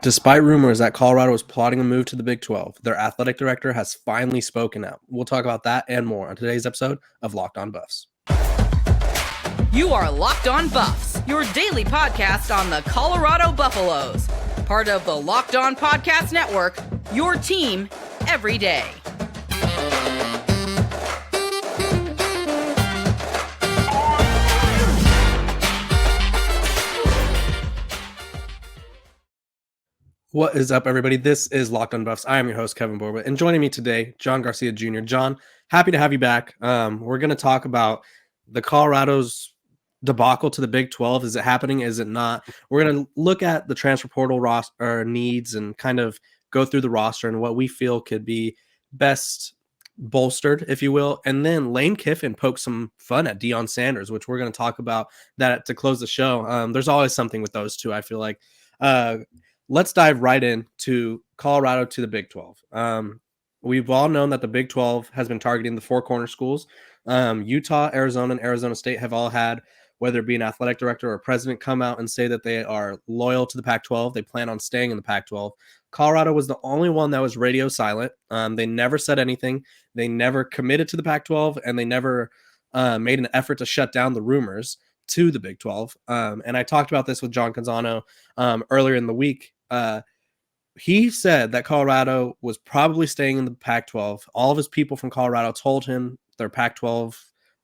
Despite rumors that Colorado is plotting a move to the Big 12, their athletic director has finally spoken out. We'll talk about that and more on today's episode of Locked On Buffs. You are Locked On Buffs, your daily podcast on the Colorado Buffaloes. Part of the Locked On Podcast Network, your team every day. What is up, everybody? This is Locked On Buffs. I am your host, Kevin Borba, and joining me today, John Garcia Jr. John, happy to have you back. We're going to talk about the Colorado's debacle to the Big 12. Is it happening? Is it not? We're going to look at the transfer portal roster needs and kind of go through the roster and what we feel could be best bolstered, if you will. And then Lane Kiffin poked some fun at Deion Sanders, which we're going to talk about that to close the show. There's always something with those two, I feel like. Let's dive right into Colorado to the Big 12. We've all known that the Big 12 has been targeting the four corner schools. Utah, Arizona, and Arizona State have all had, whether it be an athletic director or a president, come out and say that they are loyal to the Pac-12. They plan on staying in the Pac-12. Colorado was the only one that was radio silent. They never said anything. They never committed to the Pac-12, and they never made an effort to shut down the rumors to the Big 12. And I talked about this with John Canzano earlier in the week. He said that Colorado was probably staying in the Pac-12. All of his people from Colorado told him they're Pac-12,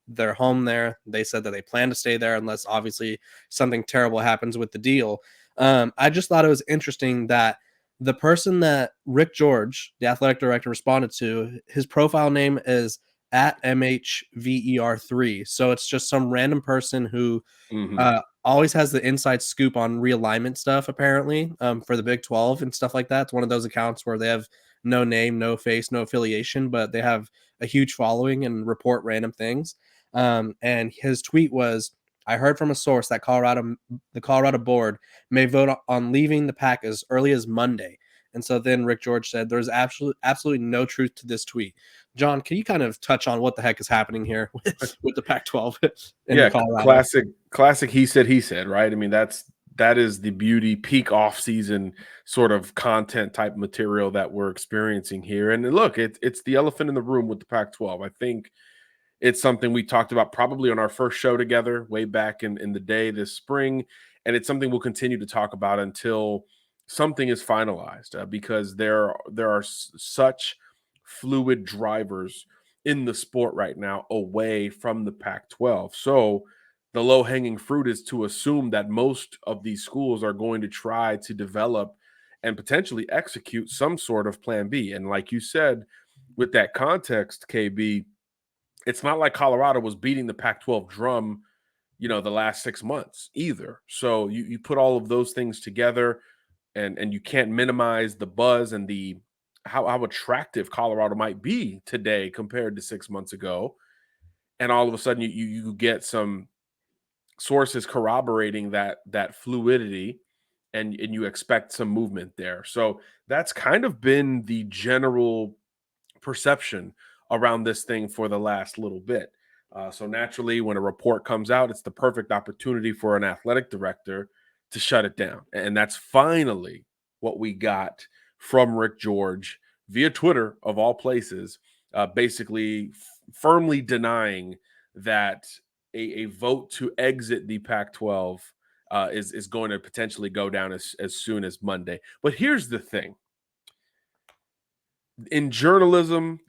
they're home there. They said that they plan to stay there unless obviously something terrible happens with the deal. I just thought it was interesting that the person that Rick George, the athletic director, responded to, his profile name is at MHVER3. So it's just some random person who always has the inside scoop on realignment stuff, apparently, for the Big 12 and stuff like that. It's one of those accounts where they have no name, no face, no affiliation, but they have a huge following and report random things. And his tweet was, I heard from a source that the Colorado board may vote on leaving the Pac as early as Monday. And so then Rick George said, there's absolutely no truth to this tweet. John, can you kind of touch on what the heck is happening here with the Pac-12 in Colorado? Classic he said, right? I mean, that is the beauty, peak off-season sort of content type material that we're experiencing here. And look, it's the elephant in the room with the Pac-12. I think it's something we talked about probably on our first show together way back in the day this spring. And it's something we'll continue to talk about until something is finalized, because there are such fluid drivers in the sport right now away from the Pac-12. So the low-hanging fruit is to assume that most of these schools are going to try to develop and potentially execute some sort of plan B. And like you said, with that context, KB, it's not like Colorado was beating the Pac-12 drum, the last 6 months either. So you put all of those things together, and you can't minimize the buzz and the how attractive Colorado might be today compared to 6 months ago. And all of a sudden you get some sources corroborating that fluidity, and you expect some movement there. So that's kind of been the general perception around this thing for the last little bit. So naturally, when a report comes out, it's the perfect opportunity for an athletic director to shut it down. And that's finally what we got from Rick George via Twitter, of all places, basically firmly denying that a vote to exit the Pac-12 is going to potentially go down as soon as Monday. But here's the thing. In journalism,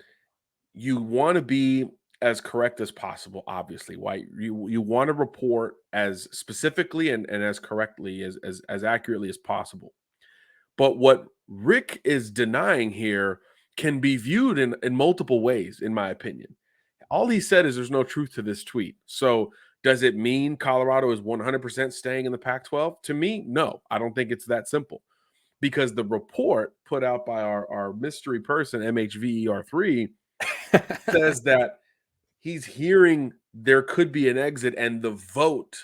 you want to be as correct as possible, obviously, right? You want to report as specifically and as correctly as accurately as possible. But what Rick is denying here can be viewed in multiple ways, in my opinion. All he said is there's no truth to this tweet. So does it mean Colorado is 100% staying in the Pac-12? To me, no. I don't think it's that simple, because the report put out by our mystery person, MHVER3, says that he's hearing there could be an exit and the vote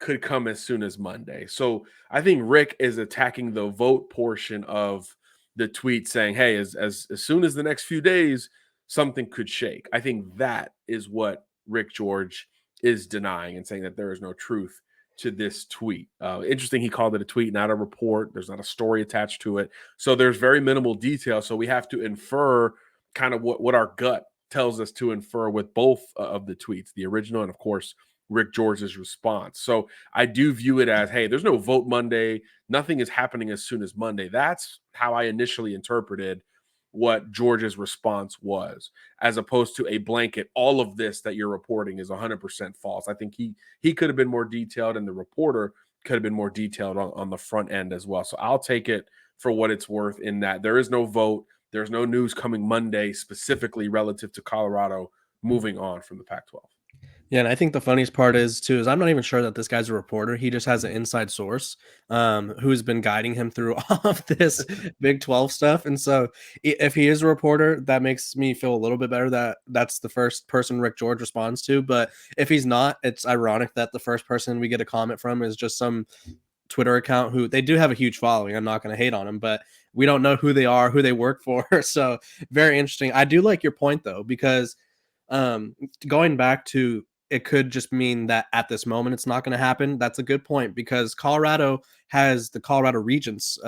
could come as soon as Monday. So I think Rick is attacking the vote portion of the tweet, saying, hey, as soon as the next few days, something could shake. I think that is what Rick George is denying and saying that there is no truth to this tweet. Interesting, he called it a tweet, not a report. There's not a story attached to it. So there's very minimal detail. So we have to infer kind of what our gut tells us to infer with both of the tweets, the original and, of course, Rick George's response. So I do view it as, hey, there's no vote Monday. Nothing is happening as soon as Monday. That's how I initially interpreted what George's response was, as opposed to a blanket, all of this that you're reporting is 100% false. I think he could have been more detailed, and the reporter could have been more detailed on the front end as well. So I'll take it for what it's worth in that there is no vote. There's no news coming Monday specifically relative to Colorado moving on from the Pac-12. Yeah, and I think the funniest part is I'm not even sure that this guy's a reporter. He just has an inside source who's been guiding him through all of this Big 12 stuff. And so if he is a reporter, that makes me feel a little bit better that that's the first person Rick George responds to. But if he's not, it's ironic that the first person we get a comment from is just some Twitter account who they do have a huge following. I'm not going to hate on them, but we don't know who they are, who they work for. So very interesting. I do like your point, though, because going back to it could just mean that at this moment it's not going to happen. That's a good point, because Colorado has the Colorado Regents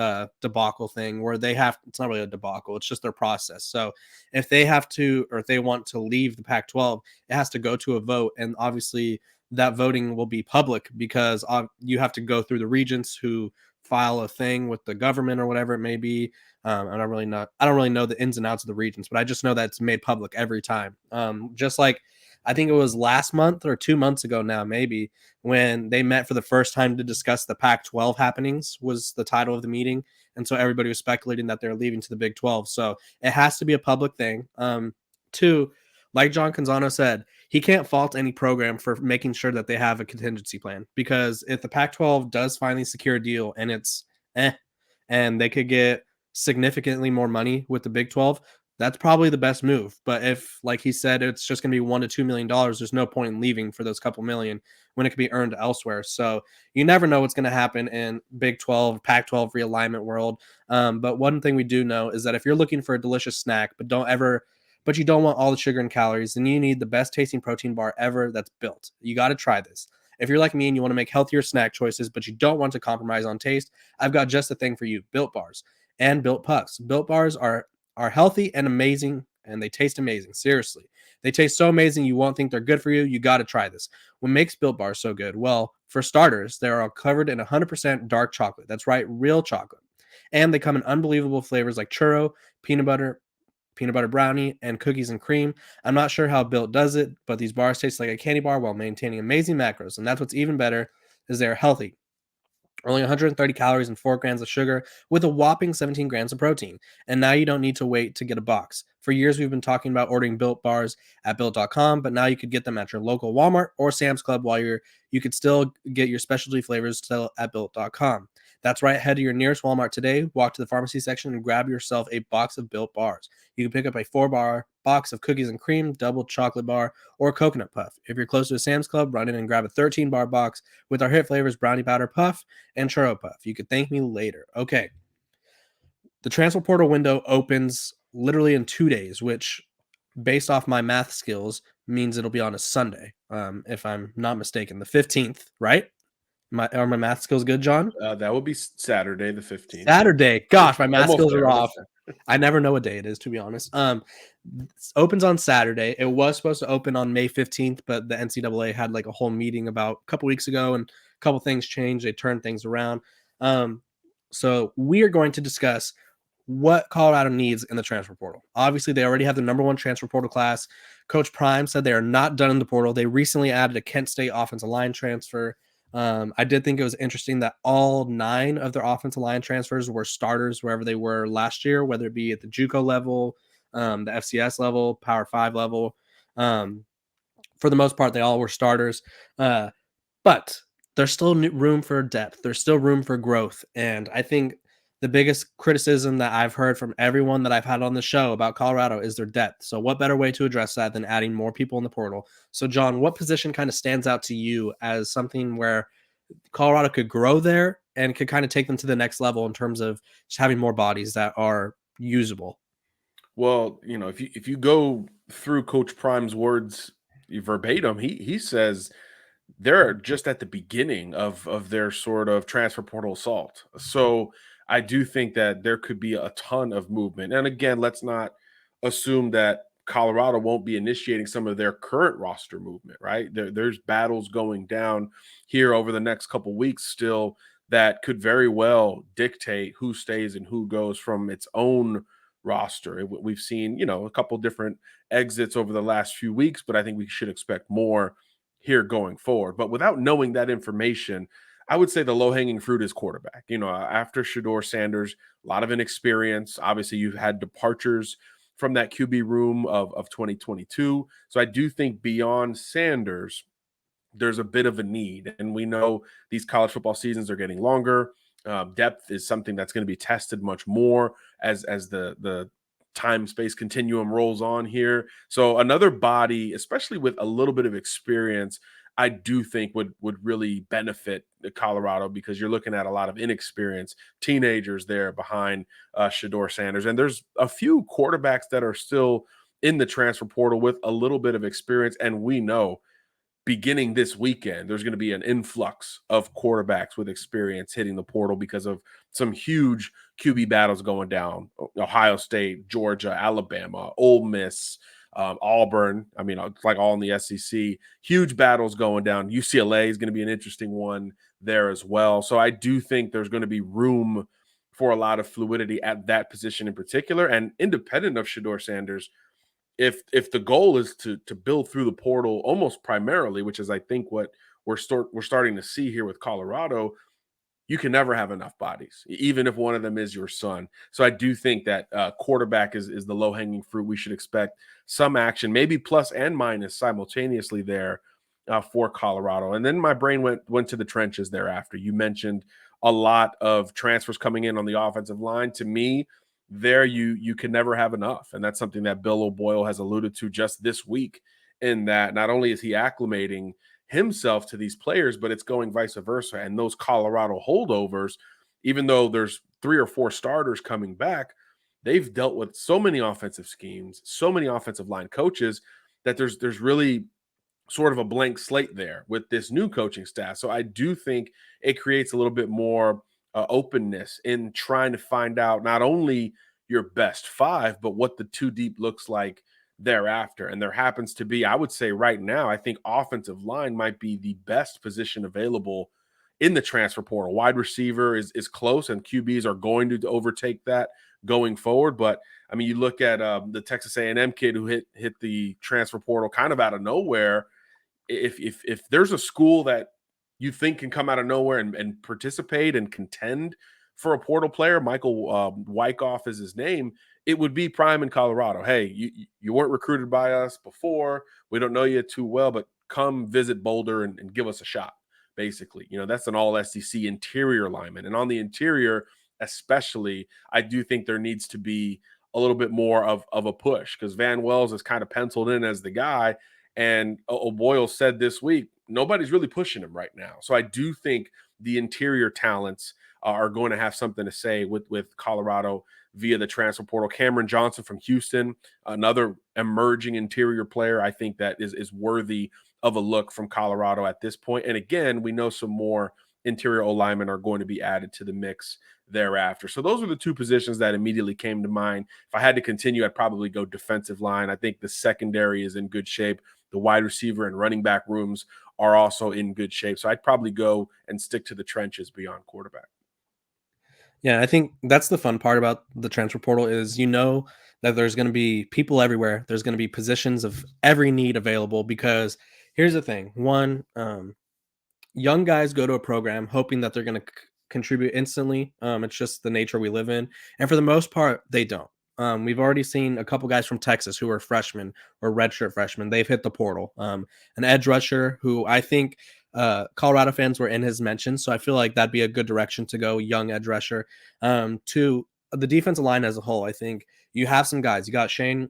debacle thing where they have, it's not really a debacle, it's just their process. So if they have to, or if they want to leave the Pac-12, it has to go to a vote. And obviously that voting will be public because you have to go through the regents who file a thing with the government or whatever it may be. I don't really know the ins and outs of the regents, but I just know that it's made public every time. Just like I think it was last month or 2 months ago now, maybe, when they met for the first time to discuss the Pac-12 happenings was the title of the meeting. And so everybody was speculating that they're leaving to the Big 12. So it has to be a public thing. Two, like John Canzano said, he can't fault any program for making sure that they have a contingency plan, because if the Pac-12 does finally secure a deal and it's and they could get significantly more money with the Big 12, that's probably the best move. But if, like he said, it's just going to be $1 to $2 million, there's no point in leaving for those couple million when it could be earned elsewhere. So you never know what's going to happen in Big 12, Pac-12 realignment world. But one thing we do know is that if you're looking for a delicious snack, but you don't want all the sugar and calories, then you need the best tasting protein bar ever that's built. You got to try this. If you're like me and you want to make healthier snack choices, but you don't want to compromise on taste, I've got just the thing for you: Built Bars and Built Puffs. Built Bars are healthy and amazing, and they taste amazing. Seriously, they taste so amazing you won't think they're good for you. You got to try this. What makes Built Bars so good? Well, for starters, they're all covered in 100% dark chocolate. That's right, real chocolate. And they come in unbelievable flavors like churro, peanut butter brownie, and cookies and cream. I'm not sure how Built does it, but these bars taste like a candy bar while maintaining amazing macros. And that's what's even better, is they're healthy. Only 130 calories and 4 grams of sugar with a whopping 17 grams of protein. And now you don't need to wait to get a box. For years, we've been talking about ordering Built Bars at Built.com, but now you could get them at your local Walmart or Sam's Club, while you could still get your specialty flavors still at Built.com. That's right. Head to your nearest Walmart today, walk to the pharmacy section, and grab yourself a box of Built Bars. You can pick up a 4-bar box of cookies and cream, double chocolate bar, or coconut puff. If you're close to a Sam's Club, run in and grab a 13-bar box with our hit flavors brownie batter puff and churro puff. You could thank me later. Okay. The transfer portal window opens literally in 2 days, which, based off my math skills, means it'll be on a Sunday, if I'm not mistaken. The 15th, right? Are my math skills good, John? That would be Saturday, the 15th. Saturday. Gosh, my math Almost skills there, are almost off. I never know what day it is, to be honest. It opens on Saturday. It was supposed to open on May 15th, but the NCAA had like a whole meeting about a couple weeks ago, and a couple things changed. They turned things around. So we are going to discuss what Colorado needs in the transfer portal. Obviously, they already have the number 1 transfer portal class. Coach Prime said they are not done in the portal. They recently added a Kent State offensive line transfer. I did think it was interesting that all 9 of their offensive line transfers were starters wherever they were last year, whether it be at the JUCO level, the FCS level, Power 5 level. For the most part, they all were starters. But there's still room for depth. There's still room for growth. And I think the biggest criticism that I've heard from everyone that I've had on the show about Colorado is their depth. So what better way to address that than adding more people in the portal? So John, what position kind of stands out to you as something where Colorado could grow there and could kind of take them to the next level in terms of just having more bodies that are usable? Well, if you go through Coach Prime's words verbatim, he says they're just at the beginning of their sort of transfer portal assault. So I do think that there could be a ton of movement. And again, let's not assume that Colorado won't be initiating some of their current roster movement, right? There's battles going down here over the next couple weeks still that could very well dictate who stays and who goes from its own roster. We've seen, a couple different exits over the last few weeks, but I think we should expect more here going forward. But without knowing that information, I would say the low hanging fruit is quarterback. After Shador Sanders, a lot of inexperience. Obviously, you've had departures from that QB room of 2022. So I do think beyond Sanders, there's a bit of a need. And we know these college football seasons are getting longer. Depth is something that's going to be tested much more as the time space continuum rolls on here. So another body, especially with a little bit of experience, I do think would really benefit Colorado, because you're looking at a lot of inexperienced teenagers there behind Shador Sanders, and there's a few quarterbacks that are still in the transfer portal with a little bit of experience, and we know beginning this weekend, there's going to be an influx of quarterbacks with experience hitting the portal because of some huge QB battles going down. Ohio State, Georgia, Alabama, Ole Miss, Auburn. I mean, it's like all in the SEC. Huge battles going down. UCLA is going to be an interesting one there as well. So I do think there's going to be room for a lot of fluidity at that position in particular. And independent of Shador Sanders, if the goal is to build through the portal almost primarily, which is I think what we're starting to see here with Colorado, you can never have enough bodies, even if one of them is your son. So I do think that quarterback is the low hanging fruit. We should expect some action, maybe plus and minus simultaneously there for Colorado. And then my brain went to the trenches thereafter. You mentioned a lot of transfers coming in on the offensive line. To me, there you can never have enough, and that's something that Bill O'Boyle has alluded to just this week, in that not only is he acclimating himself to these players, but it's going vice versa. And those Colorado holdovers, even though there's 3 or 4 starters coming back, they've dealt with so many offensive schemes, so many offensive line coaches, that there's really sort of a blank slate there with this new coaching staff. So I do think it creates a little bit more openness in trying to find out not only your best 5, but what the 2 deep looks like thereafter. And there happens to be, I would say right now, I think offensive line might be the best position available in the transfer portal. Wide receiver is close, and QBs are going to overtake that going forward. But I mean, you look at the Texas A&M kid who hit the transfer portal kind of out of nowhere. If there's a school that you think can come out of nowhere and participate and contend for a portal player, Michael Wyckoff is his name, it would be Prime in Colorado. Hey, you weren't recruited by us before. We don't know you too well, but come visit Boulder and give us a shot, basically. That's an all SEC interior lineman. And on the interior especially, I do think there needs to be a little bit more of a push, because Van Wells is kind of penciled in as the guy. And O'Boyle said this week, nobody's really pushing him right now. So I do think the interior talents are going to have something to say with Colorado via the transfer portal. Cameron Johnson from Houston, another emerging interior player, I think that is worthy of a look from Colorado at this point. And again, we know some more interior O-linemen are going to be added to the mix thereafter. So those are the 2 positions that immediately came to mind. If I had to continue, I'd probably go defensive line. I think the secondary is in good shape. The wide receiver and running back rooms are also in good shape. So I'd probably go and stick to the trenches beyond quarterback. Yeah, I think that's the fun part about the transfer portal is that there's going to be people everywhere. There's going to be positions of every need available, because here's the thing. One, young guys go to a program hoping that they're going to contribute instantly. It's just the nature we live in. And for the most part, they don't. We've already seen a couple guys from Texas who are freshmen or redshirt freshmen. They've hit the portal. An edge rusher who I think Colorado fans were in his mentions, so I feel like that'd be a good direction to go, young edge rusher. To the defensive line as a whole, I think you have some guys. You got Shane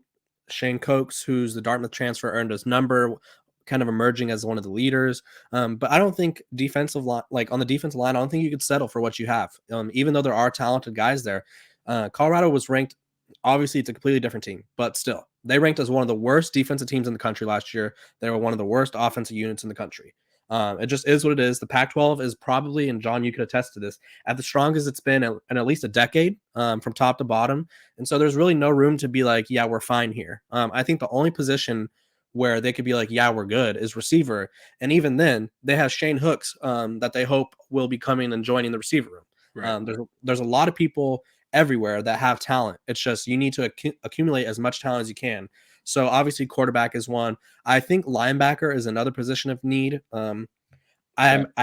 Cokes, who's the Dartmouth transfer, earned his number, kind of emerging as one of the leaders. But I don't think on the defensive line, I don't think you could settle for what you have. Even though there are talented guys there, Colorado was ranked. Obviously, it's a completely different team, but still, they ranked as one of the worst defensive teams in the country last year. They were one of the worst offensive units in the country. It just is what it is. The Pac-12 is probably, and John, you could attest to this, at the strongest it's been in at least a decade, from top to bottom. And so there's really no room to be like, yeah, we're fine here. I think the only position where they could be like, yeah, we're good is receiver. And even then, they have Shane Hooks, that they hope will be coming and joining the receiver room. Right. There's a lot of people everywhere that have talent. It's just you need to accumulate as much talent as you can. So obviously, quarterback is one. I think linebacker is another position of need. I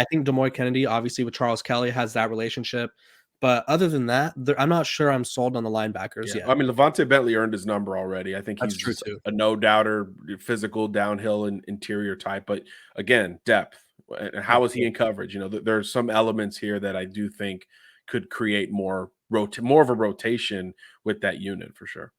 think Demoy Kennedy, obviously with Charles Kelly, has that relationship. But other than that, I'm not sure I'm sold on the linebackers yet. I mean, Levante Bentley earned his number already. I think That's he's true just too. a no doubter, physical, downhill, and interior type. But again, depth. And how is he in coverage? There's some elements here that I do think could create more of a rotation with that unit for sure.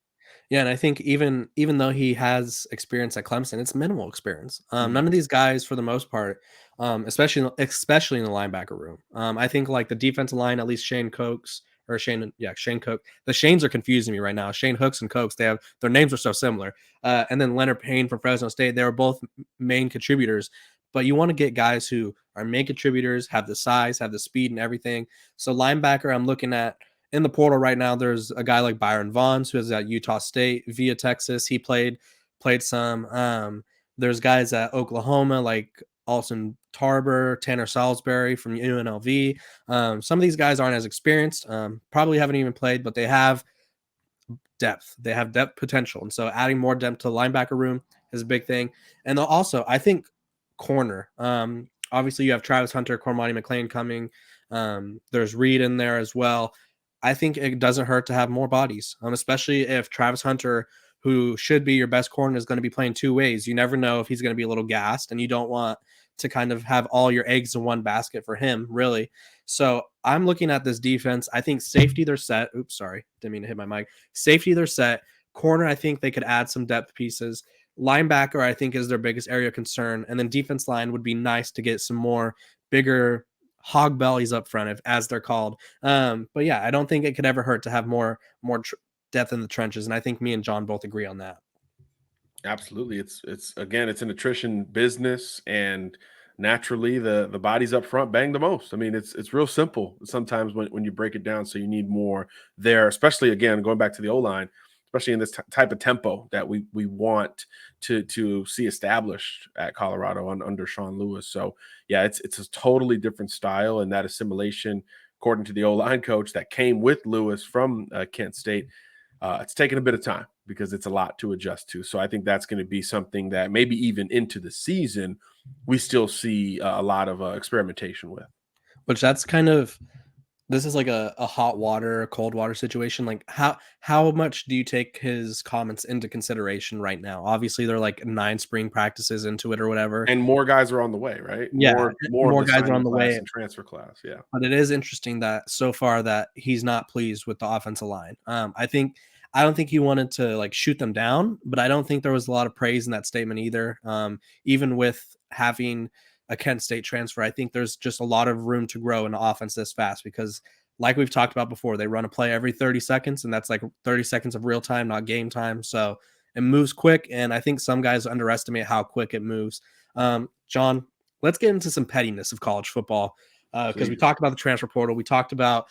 Yeah, and I think even though he has experience at Clemson, it's minimal experience. Mhm. None of these guys, for the most part, especially in the linebacker room. I think like the defensive line, at least Shane Cokes or Shane Cook. The Shanes are confusing me right now. Shane Hooks and Cokes, they have their names are so similar. And then Leonard Payne from Fresno State, they were both main contributors. But you want to get guys who are main contributors, have the size, have the speed, and everything. So linebacker, I'm looking at in the portal right now. There's a guy like Byron Vaughns who is at Utah State via Texas. He played some. There's guys at Oklahoma like Alston Tarber, Tanner Salisbury from UNLV. Some of these guys aren't as experienced, probably haven't even played, but they have depth. They have depth potential. And so adding more depth to the linebacker room is a big thing. And also, I think corner. Obviously, you have Travis Hunter, Cormani McLean coming. There's Reed in there as well. I think it doesn't hurt to have more bodies, especially if Travis Hunter, who should be your best corner, is going to be playing two ways. You never know if he's going to be a little gassed, and you don't want to kind of have all your eggs in one basket for him, really. So I'm looking at this defense. I think safety, they're set. Oops, sorry. Didn't mean to hit my mic. Safety, they're set. Corner, I think they could add some depth pieces. Linebacker, I think, is their biggest area of concern. And then defense line would be nice to get some more bigger hog bellies up front, as they're called. But yeah, I don't think it could ever hurt to have more depth in the trenches. And I think me and John both agree on that. Absolutely. It's again, it's an attrition business, and naturally the bodies up front bang the most. I mean, it's real simple sometimes when you break it down. So you need more there, especially again, going back to the O-line, especially in this type of tempo that we want to see established at Colorado under Sean Lewis. So yeah, it's a totally different style, and that assimilation, according to the O-line coach that came with Lewis from Kent State, it's taken a bit of time because it's a lot to adjust to. So I think that's going to be something that maybe even into the season, we still see a lot of experimentation with. Which that's kind of, this is like a hot water, cold water situation. Like how much do you take his comments into consideration right now? Obviously, they're like 9 spring practices into it or whatever. And more guys are on the way, right? Yeah, more guys are on the way. And transfer class, yeah. But it is interesting that so far that he's not pleased with the offensive line. I don't think he wanted to like shoot them down, but I don't think there was a lot of praise in that statement either. Even with having a Kent State transfer, I think there's just a lot of room to grow in the offense this fast because, like we've talked about before, they run a play every 30 seconds, and that's like 30 seconds of real time, not game time. So it moves quick, and I think some guys underestimate how quick it moves. John, let's get into some pettiness of college football because we talked about the transfer portal. We talked about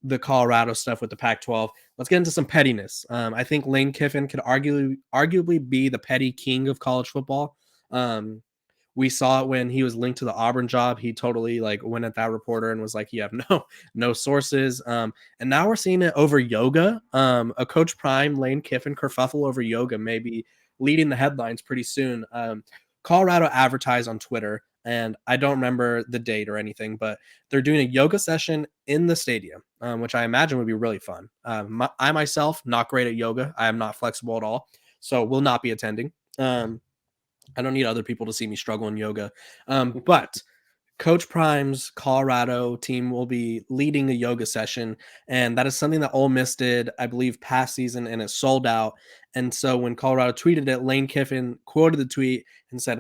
the Colorado stuff with the Pac-12. Let's get into some pettiness. I think Lane Kiffin could arguably be the petty king of college football. We saw it when he was linked to the Auburn job. He totally like went at that reporter and was like, "You have no sources." And now we're seeing it over yoga. A Coach Prime, Lane Kiffin kerfuffle over yoga, maybe leading the headlines pretty soon. Colorado advertised on Twitter, and I don't remember the date or anything, but they're doing a yoga session in the stadium, which I imagine would be really fun. I myself, not great at yoga. I am not flexible at all, so will not be attending. I don't need other people to see me struggle in yoga. But Coach Prime's Colorado team will be leading a yoga session, and that is something that Ole Miss did, I believe, past season, and it sold out. And so when Colorado tweeted it, Lane Kiffin quoted the tweet and said,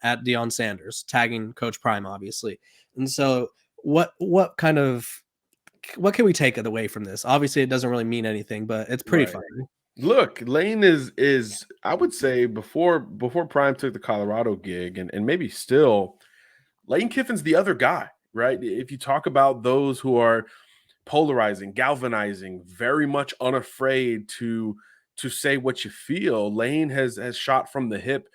at Deion Sanders, tagging Coach Prime, obviously. And so what can we take it away from this? Obviously, it doesn't really mean anything, but it's pretty funny. Look, Lane is I would say before Prime took the Colorado gig, and maybe still Lane Kiffin's the other guy, right? If you talk about those who are polarizing, galvanizing, very much unafraid to say what you feel, Lane has shot from the hip,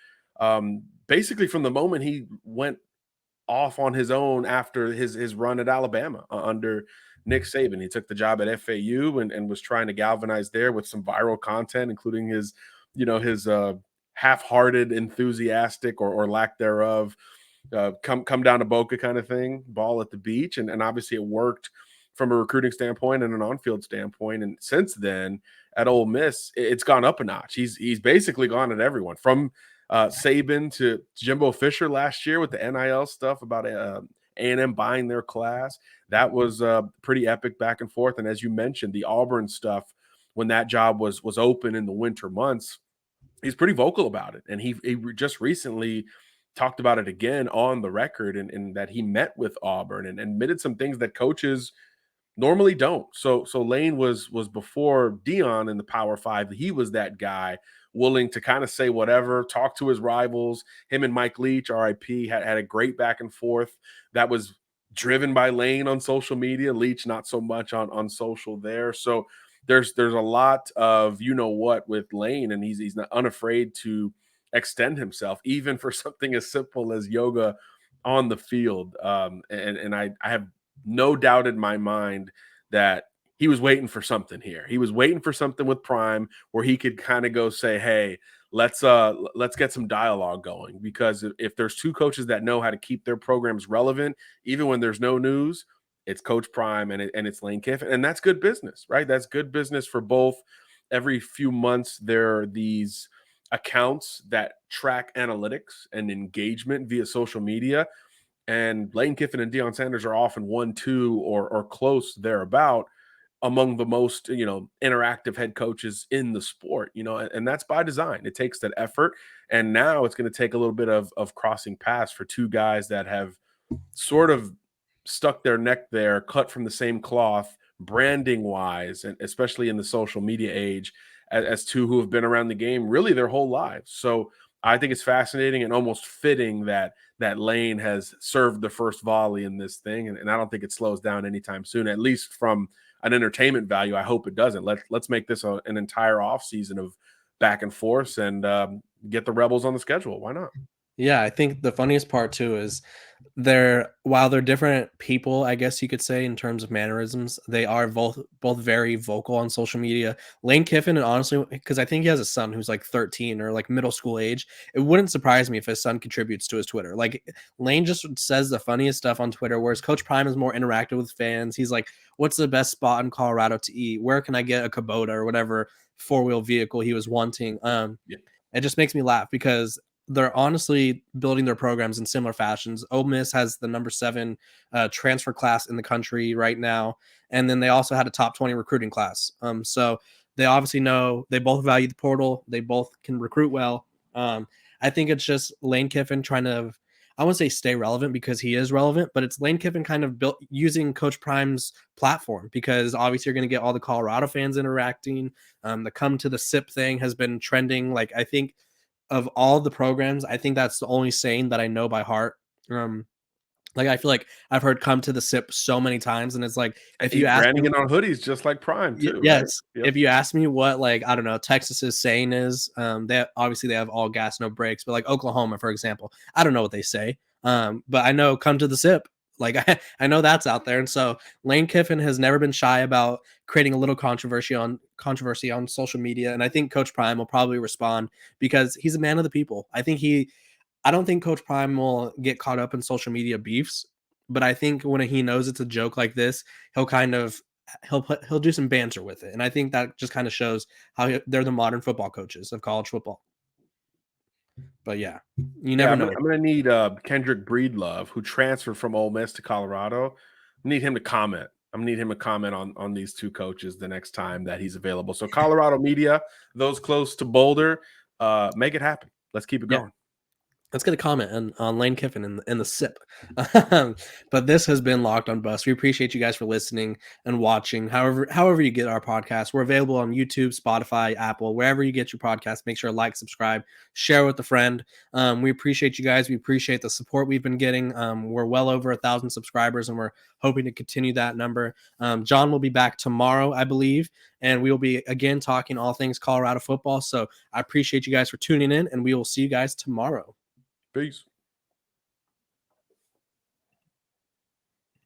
basically from the moment he went off on his own after his run at Alabama under Nick Saban. He took the job at FAU and was trying to galvanize there with some viral content, including his, his half-hearted, enthusiastic or lack thereof, come down to Boca kind of thing, ball at the beach, and obviously it worked from a recruiting standpoint and an on-field standpoint. And since then, at Ole Miss, it's gone up a notch. He's basically gone at everyone from Saban to Jimbo Fisher last year with the NIL stuff about A&M buying their class. That was pretty epic back and forth. And as you mentioned, the Auburn stuff, when that job was open in the winter months, he's pretty vocal about it. And he just recently talked about it again on the record, and that he met with Auburn and admitted some things that coaches normally don't. So Lane was before Deion in the Power Five. He was that guy willing to kind of say whatever, talk to his rivals. Him and Mike Leach, RIP, had a great back and forth that was driven by Lane on social media. Leach not so much on social there. So there's a lot of what with Lane, and he's not unafraid to extend himself even for something as simple as yoga on the field. And I have no doubt in my mind that he was waiting for something here. He was waiting for something with Prime where he could kind of go say, hey, let's get some dialogue going, because if there's two coaches that know how to keep their programs relevant, even when there's no news, it's Coach Prime and it's Lane Kiffin. And that's good business, right? That's good business for both. Every few months, there are these accounts that track analytics and engagement via social media. And Lane Kiffin and Deion Sanders are often 1, 2, or close thereabout among the most, interactive head coaches in the sport, and that's by design. It takes that effort. And now it's going to take a little bit of crossing paths for two guys that have sort of stuck their neck there, cut from the same cloth, branding wise, and especially in the social media age, as two who have been around the game really their whole lives. So I think it's fascinating and almost fitting that Lane has served the first volley in this thing, and I don't think it slows down anytime soon, at least from an entertainment value. I hope it doesn't. Let's make this an entire offseason of back and forth and get the Rebels on the schedule. Why not? Yeah, I think the funniest part too is while they're different people, I guess you could say, in terms of mannerisms, they are both very vocal on social media. Lane Kiffin, and honestly, because I think he has a son who's like 13 or like middle school age, it wouldn't surprise me if his son contributes to his Twitter. Like, Lane just says the funniest stuff on Twitter, whereas Coach Prime is more interactive with fans. He's like, what's the best spot in Colorado to eat? Where can I get a Kubota or whatever four-wheel vehicle he was wanting? Yeah. It just makes me laugh because they're honestly building their programs in similar fashions. Ole Miss has the number 7 transfer class in the country right now. And then they also had a top 20 recruiting class. So they obviously know they both value the portal. They both can recruit well. I think it's just Lane Kiffin trying to, I wouldn't say stay relevant because he is relevant, but it's Lane Kiffin kind of built using Coach Prime's platform, because obviously you're going to get all the Colorado fans interacting. The come to the SIP thing has been trending. Like, I think of all the programs, I think that's the only saying that I know by heart. Like, I feel like I've heard come to the SIP so many times, and it's like, if you ask branding me, it on hoodies just like Prime too. yes, right? Yep. if you ask me what, like, I don't know, Texas's saying is, they have all gas, no brakes, but like Oklahoma, for example, I don't know what they say. But I know come to the SIP. Like, I know that's out there. And so Lane Kiffin has never been shy about creating a little controversy on social media. And I think Coach Prime will probably respond because he's a man of the people. I don't think Coach Prime will get caught up in social media beefs, but I think when he knows it's a joke like this, he'll do some banter with it. And I think that just kind of shows how they're the modern football coaches of college football. But yeah, you never know. I'm going to need Kendrick Breedlove, who transferred from Ole Miss to Colorado. I need him to comment. I'm going to need him to comment on these two coaches the next time that he's available. So Colorado media, those close to Boulder, make it happen. Let's keep it going. Let's get a comment on Lane Kiffin in the sip. But this has been Locked on Buffs. We appreciate you guys for listening and watching. However you get our podcast, we're available on YouTube, Spotify, Apple, wherever you get your podcast. Make sure to like, subscribe, share with a friend. We appreciate you guys. We appreciate the support we've been getting. We're well over 1,000 subscribers, and we're hoping to continue that number. John will be back tomorrow, I believe, and we will be again talking all things Colorado football. So I appreciate you guys for tuning in, and we will see you guys tomorrow. Peace.